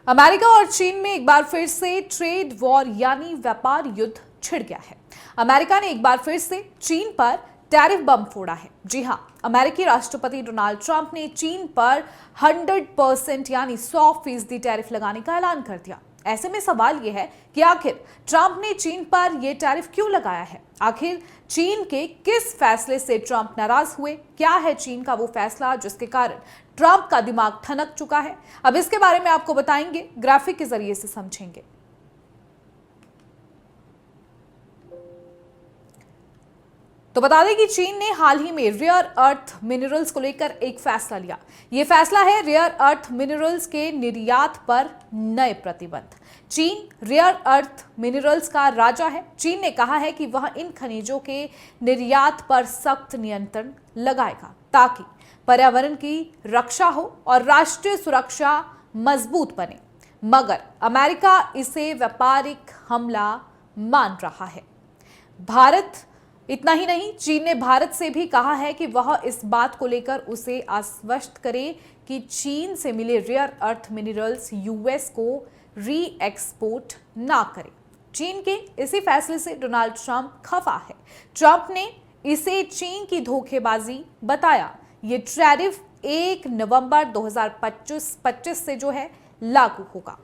America और चीन में एक बार फिर से ट्रेड वॉर यानी व्यापार युद्ध छिड़ गया है। अमेरिका ने एक बार फिर से चीन पर टैरिफ बम फोड़ा है। जी हां, अमेरिकी राष्ट्रपति डोनाल्ड ट्रंप ने चीन पर 100% यानी 100% टैरिफ लगाने का ऐलान कर दिया। ऐसे में सवाल यह है कि आखिर ट्रंप ने चीन पर यह टैरिफ क्यों लगाया है? आखिर चीन के किस फैसले से ट्रंप नाराज हुए? क्या है चीन का वो फैसला जिसके कारण ट्रंप का दिमाग ठनक चुका है? अब इसके बारे में आपको बताएंगे, ग्राफिक के जरिए से समझेंगे। तो बता दें कि चीन ने हाल ही में रेयर अर्थ मिनरल्स को लेकर एक फैसला लिया। यह फैसला है रेयर अर्थ मिनरल्स के निर्यात पर नए प्रतिबंध। चीन रेयर अर्थ मिनरल्स का राजा है। चीन ने कहा है कि वह इन खनिजों के निर्यात पर सख्त नियंत्रण लगाएगा ताकि पर्यावरण की रक्षा हो और राष्ट्रीय सुरक्षा मजबूत बने। मगर अमेरिका इसे व्यापारिक हमला मान रहा है। इतना ही नहीं, चीन ने भारत से भी कहा है कि वह इस बात को लेकर उसे आश्वस्त करे कि चीन से मिले रेयर अर्थ मिनरल्स यूएस को री एक्सपोर्ट ना करे। चीन के इसी फैसले से डोनाल्ड ट्रंप खफा है। ट्रंप ने इसे चीन की धोखेबाजी बताया। ये टैरिफ 1 नवंबर 2025 से जो है लागू होगा।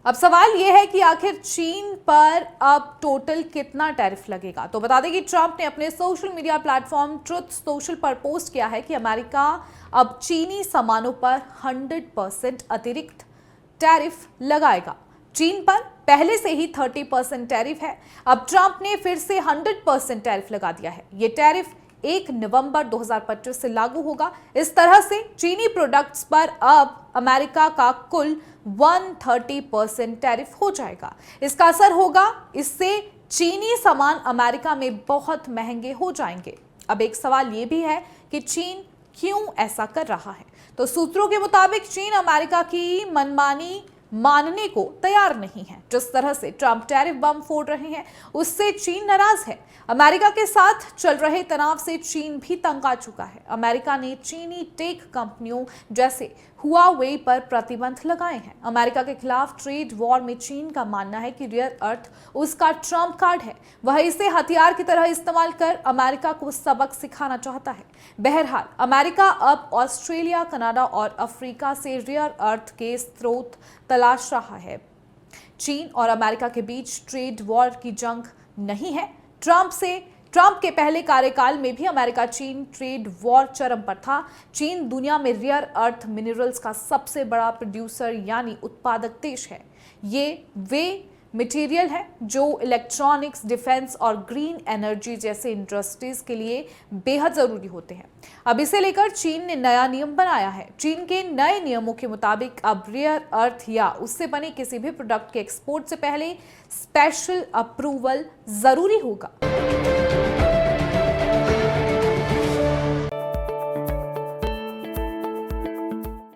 अब सवाल यह है कि आखिर चीन पर अब टोटल कितना टैरिफ लगेगा। तो बता दें कि ट्रंप ने अपने social media platform truth social पर पोस्ट किया है कि अमेरिका अब चीनी सामानों पर 100% अतिरिक्त टैरिफ लगाएगा। चीन पर पहले से ही 30% टैरिफ है। अब ट्रंप ने फिर से 100% टैरिफ लगा दिया है। यह टैरिफ 1 नवंबर 2025 से लागू होगा। इस तरह से चीनी प्रोडक्ट्स पर अब अमेरिका का कुल 130% टैरिफ हो जाएगा। इसका असर होगा, इससे चीनी सामान अमेरिका में बहुत महंगे हो जाएंगे। अब एक सवाल यह भी है कि चीन क्यों ऐसा कर रहा है। तो सूत्रों के मुताबिक चीन अमेरिका की मनमानी मानने को तैयार नहीं है। जिस तरह से ट्रंप टैरिफ बम फोड़ रहे हैं उससे चीन नाराज है। अमेरिका के साथ चल रहे तनाव से चीन भी तंग आ चुका है। अमेरिका ने चीनी टेक कंपनियों जैसे हुआवे पर प्रतिबंध लगाए हैं। अमेरिका के खिलाफ ट्रेड वॉर में चीन का मानना है कि रेयर अर्थ उसका ट्रम्प कार्ड है। वह इसे हथियार की तरह इस्तेमाल कर अमेरिका को सबक सिखाना चाहता है। बहरहाल अमेरिका अब ऑस्ट्रेलिया, कनाडा और अफ्रीका से रेयर अर्थ के स्रोत तलाश रहा है। चीन और अमेरिका के बीच ट्रेड वॉर की जंग नहीं है। ट्रंप के पहले कार्यकाल में भी अमेरिका चीन ट्रेड वॉर चरम पर था। चीन दुनिया में रेयर अर्थ मिनरल्स का सबसे बड़ा प्रोड्यूसर यानी उत्पादक देश है। ये वे मटेरियल है जो इलेक्ट्रॉनिक्स, डिफेंस और ग्रीन एनर्जी जैसे इंडस्ट्रीज के लिए बेहद जरूरी होते हैं। अब इसे लेकर चीन ने नया नियम बनाया है। चीन के नए नियमों के मुताबिक अब रेयर अर्थ या उससे बने किसी भी प्रोडक्ट के एक्सपोर्ट से पहले स्पेशल अप्रूवल जरूरी होगा।